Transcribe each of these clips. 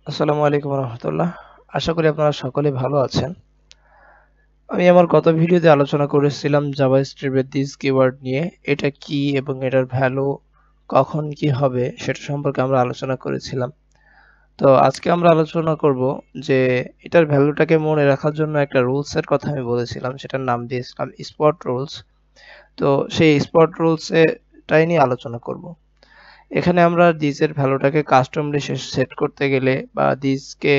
আসসালামু আলাইকুম রহমতুল্লাহ। আশা করি আপনারা সকলে ভালো আছেন। আমি আমার গত ভিডিওতে আলোচনা করেছিলাম জাভাস্ক্রিপ্টের দিস কিওয়ার্ড নিয়ে। এটা কি এবং এটার ভ্যালু কখন কি হবে সেটা সম্পর্কে আমরা আলোচনা করেছিলাম। তো আজকে আমরা আলোচনা করব যে এটার ভ্যালুটাকে মনে রাখার জন্য একটা রুলসের কথা আমি বলেছিলাম, সেটার নাম দিয়েছিলাম স্পট রুলস। তো সেই স্পট রুলসে টাই নিয়ে আলোচনা করব। এখানে আমরা দিস এর ভ্যালুটাকে কাস্টমলি সেট করতে গেলে বা দিসকে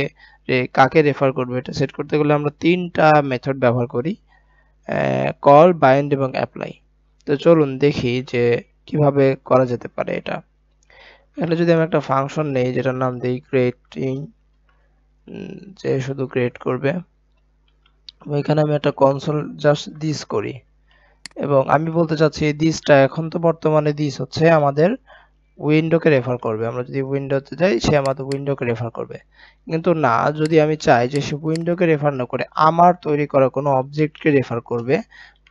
কাকে রেফার করবে এটা সেট করতে গেলে আমরা তিনটা মেথড ব্যবহার করি, কল, বাইন্ড এবং অ্যাপ্লাই। তো চলুন দেখি যে কিভাবে করা যেতে পারে এটা। এখানে যদি আমি একটা ফাংশন নেই যেটার নাম দিই ক্রিয়েটিং, যে শুধু ক্রিয়েট করবে, এখানে আমি একটা কনসোল জাস্ট দিস করি এবং আমি বলতে চাচ্ছি দিসটা এখন তো বর্তমানে দিস হচ্ছে আমাদের উইন্ডোকে রেফার করবে। আমরা যদি উইন্ডোতে যাই সে আমাদের উইন্ডোকে রেফার করবে, কিন্তু না, যদি আমি চাই যে সে উইন্ডোকে রেফার না করে আমার তৈরি করা কোনো অবজেক্টকে রেফার করবে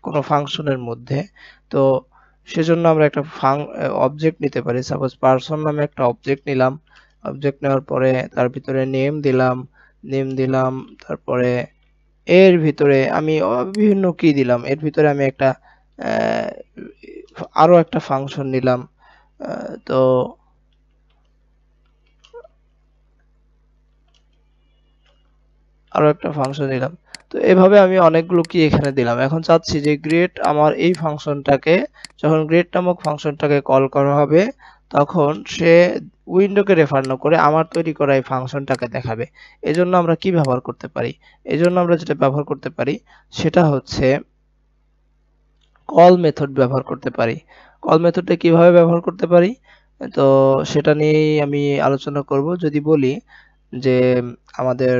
কোনো ফাংশনের মধ্যে, তো সেজন্য আমরা একটা অবজেক্ট নিতে পারি। সাপোজ পারসন নামে একটা অবজেক্ট নিলাম। অবজেক্ট নেওয়ার পরে তার ভিতরে নেম দিলাম, তারপরে এর ভিতরে আমি বিভিন্ন কি দিলাম, এর ভিতরে আমি একটা আরো একটা ফাংশন নিলাম। তো আরো একটা ফাংশন দিলাম। তো এভাবে আমি অনেকগুলো কি এখানে দিলাম। এখন চাচ্ছি যে গ্রেট আমার এই ফাংশনটাকে, যখন গ্রেট নামক ফাংশনটাকে কল করা হবে তখন সে উইন্ডোকে রেফার না করে আমার তৈরি করা এই ফাংশনটাকে দেখাবে। এজন্য আমরা কি ব্যবহার করতে পারি? এজন্য আমরা যেটা ব্যবহার করতে পারি সেটা হচ্ছে কল মেথড ব্যবহার করতে পারি। কল মেথডটা কিভাবে ব্যবহার করতে পারি তো সেটা নিয়েই আমি আলোচনা করব। যদি বলি যে আমাদের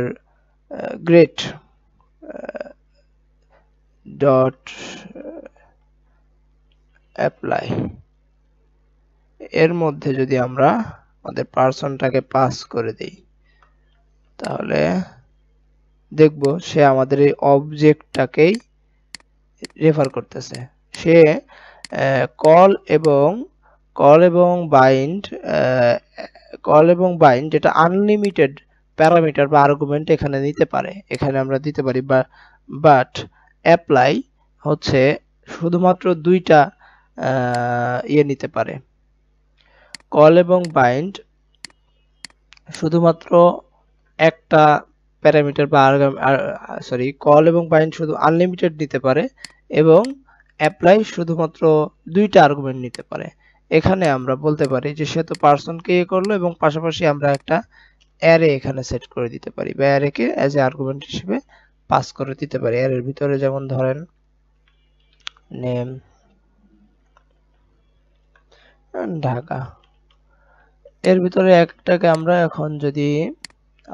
গ্রেট ডট অ্যাপ্লাই এর মধ্যে যদি আমরা আমাদের পার্সনটাকে পাস করে দেই তাহলে দেখব সে আমাদের এই অবজেক্টটাকেই রেফার করতেছে। সে কল এবং কল এবং বাইন্ড কল এবং বাইন্ড যেটা আনলিমিটেড প্যারামিটার বা আর্গুমেন্ট এখানে নিতে পারে, এখানে আমরা দিতে পারি, বাট অ্যাপ্লাই হচ্ছে শুধুমাত্র দুইটা ইয়ে নিতে পারে। কল এবং বাইন্ড শুধুমাত্র একটা প্যারামিটার বা কল এবং বাইন্ড শুধু আনলিমিটেড নিতে পারে এবং অ্যাপ্লাই শুধুমাত্র দুইটা আর্গুমেন্ট নিতে পারে। এখানে আমরা বলতে পারি যে সে তো পার্সনকে ইয়ে করলো এবং পাশাপাশি আমরা একটা অ্যারে এখানে সেট করে দিতে পারি বা অ্যারেকে অ্যাজ এ আর্গুমেন্ট হিসেবে পাস করে দিতে পারি। অ্যারের ভিতরে যেমন ধরেন নেম ঢাকা, এর ভিতরে একটাকে আমরা এখন যদি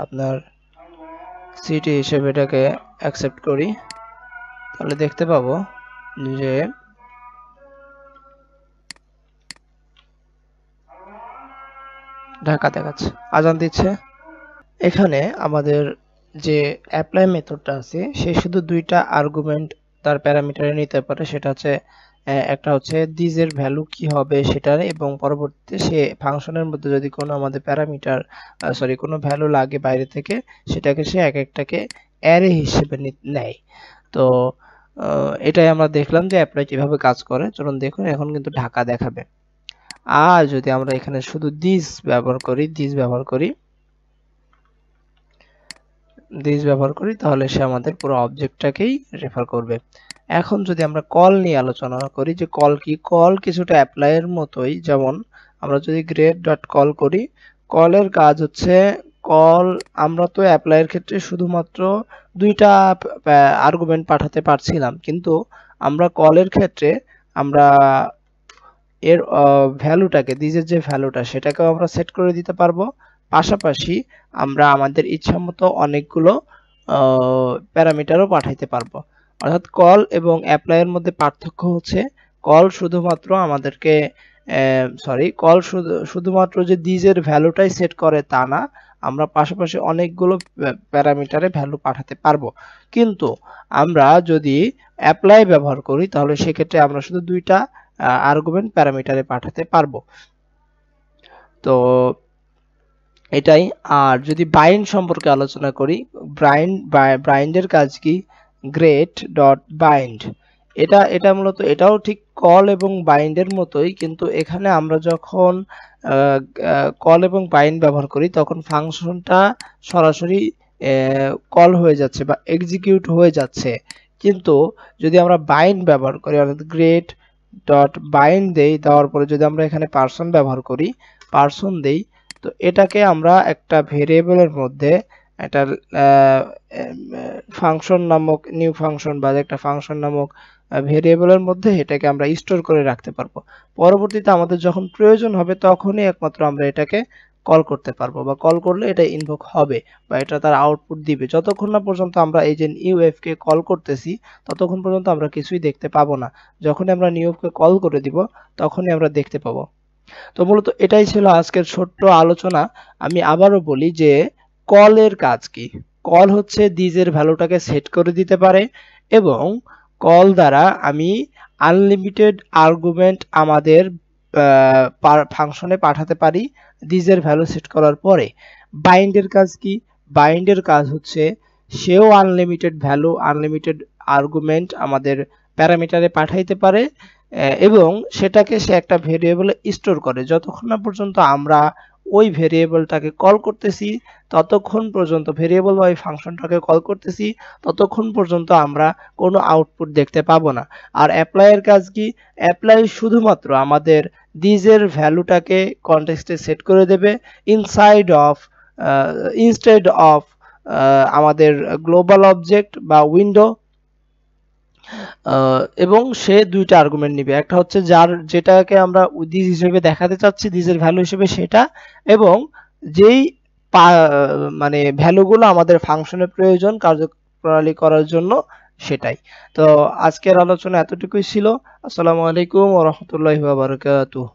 আপনার সিটি হিসেবে এটাকে অ্যাকসেপ্ট করি তাহলে দেখতে পাবো যে ঢাকা দেখাচ্ছে, আজান দিচ্ছে। এখানে আমাদের যে অ্যাপ্লাই মেথডটা আছে সে শুধু দুইটা আর্গুমেন্ট তার প্যারামিটারে নিতে পারে, সেটা হচ্ছে একটা হচ্ছে দিস এর ভ্যালু কি হবে সেটার, এবং পরবর্তীতে সে ফাংশনের মধ্যে যদি কোনো আমাদের প্যারামিটার কোনো ভ্যালু লাগে বাইরে থেকে সেটাকে সে এক একটাকে অ্যারে হিসেবে নেয়। তো এটাই আমরা দেখলাম যে অ্যাপ্লাই কিভাবে কাজ করে। চলুন দেখুন, এখন কিন্তু ঢাকা দেখাবে। আর যদি আমরা এখানে শুধু দিস ব্যবহার করি তাহলে সে আমাদের পুরো অবজেক্টটাকেই রেফার করবে। এখন যদি আমরা কল নিয়ে আলোচনা করি যে কল কি, কল কিছুটা অ্যাপ্লাই এর মতোই। যেমন আমরা যদি গ্রেড ডট কল করি, কলের কাজ হচ্ছে কল, আমরা তো অ্যাপ্লাই এর ক্ষেত্রে শুধুমাত্র দুইটা আর্গুমেন্ট পাঠাতে পারছিলাম, কিন্তু আমরা কলের ক্ষেত্রে আমরা এর ভ্যালুটাকে, দিজের যে ভ্যালুটা সেটাকেও আমরা সেট করে দিতে পারবো। পাশাপাশি আমরা আমাদের ইচ্ছামতো অনেকগুলো প্যারামিটারও পাঠাইতে পারবো। অর্থাৎ কল এবং অ্যাপ্লাই এর মধ্যে পার্থক্য হচ্ছে কল শুধুমাত্র আমাদেরকে শুধুমাত্র যে দিজের ভ্যালুটাই সেট করে তা না, আমরা পাশাপাশি অনেকগুলো প্যারামিটারে ভ্যালু পাঠাতে পারবো। কিন্তু আমরা যদি অ্যাপ্লাই ব্যবহার করি তাহলে সেক্ষেত্রে আমরা শুধু দুইটা আর্গুমেন্ট প্যারামিটারে পাঠাতে পারবো। তো এটাই। আর যদি বাইন্ড সম্পর্কে আলোচনা করি, বাইন্ডের কাজ কি? Great dot bind. এটা মূলত এটাও ঠিক কল এবং বাইন্ডের মতোই, কিন্তু এখানে আমরা যখন কল এবং বাইন্ড ব্যবহার করি তখন ফাংশনটা সরাসরি কল হয়ে যাচ্ছে বা এক্সিকিউট হয়ে যাচ্ছে। কিন্তু যদি আমরা বাইন্ড ব্যবহার করি, অর্থাৎ গ্রেট ডট বাইন্ড দেই, দেওয়ার পরে যদি আমরা এখানে পার্সন ব্যবহার করি, পার্সন দেই, তো এটাকে আমরা একটা ভেরিয়েবলের মধ্যে একটা ফাংশন নামক নিউ ফাংশন বা একটা ফাংশন নামক ভেরিয়েবলের মধ্যে এটাকে আমরা স্টোর করে রাখতে পারবো। পরবর্তীতে আমাদের যখন প্রয়োজন হবে তখনই একমাত্র আমরা এটাকে কল করতে পারবো, বা কল করলে এটা ইনভোক হবে বা এটা তার আউটপুট দিবে। যতক্ষণ না পর্যন্ত আমরা এই যে নিউএফ কে কল করতেছি ততক্ষণ পর্যন্ত আমরা কিছুই দেখতে পাবো না। যখনই আমরা নিউএফ কে কল করে দিব তখনই আমরা দেখতে পাবো। তো মূলত এটাই ছিল আজকের ছোট্ট আলোচনা। আমি আবারও বলি যে কলের কাজ কি। কল হচ্ছে দিজের ভ্যালুটাকে সেট করে দিতে পারে, এবং কল দ্বারা আমি আনলিমিটেড আর্গুমেন্ট আমাদের ফাংশনে পাঠাতে পারি দিজের ভ্যালু সেট করার পরে। বাইন্ডের কাজ কি? বাইন্ডের কাজ হচ্ছে সেও আনলিমিটেড ভ্যালু, আনলিমিটেড আর্গুমেন্ট আমাদের প্যারামিটারে পাঠাইতে পারে, এবং সেটাকে সে একটা ভেরিয়েবলে স্টোর করে। যতক্ষণ না পর্যন্ত আমরা ওই ভেরিয়েবলটাকে কল করতেছি ততক্ষণ পর্যন্ত, ভেরিয়েবল বা ওই ফাংশনটাকে কল করতেছি ততক্ষণ পর্যন্ত আমরা কোনো আউটপুট দেখতে পাবো না। আর অ্যাপ্লাইয়ের কাজ কি? অ্যাপ্লাই শুধুমাত্র আমাদের দিজের ভ্যালুটাকে কনটেক্সটে সেট করে দেবে ইনস্টেড অফ আমাদের গ্লোবাল অবজেক্ট বা উইন্ডো, এবং সে দুইটা আর্গুমেন্ট নিবে। একটা হচ্ছে যেটাকে আমরা দিস হিসেবে দেখাতে চাচ্ছি, দিসের ভ্যালু হিসেবে সেটা, এবং যেই মানে ভ্যালুগুলো আমাদের ফাংশনে প্রয়োজন কার্যপ্রণালী করার জন্য সেটাই। তো আজকের আলোচনা এতটুকুই ছিল। আসসালামু আলাইকুম ওয়া রাহমাতুল্লাহি ওয়া বারাকাতুহু।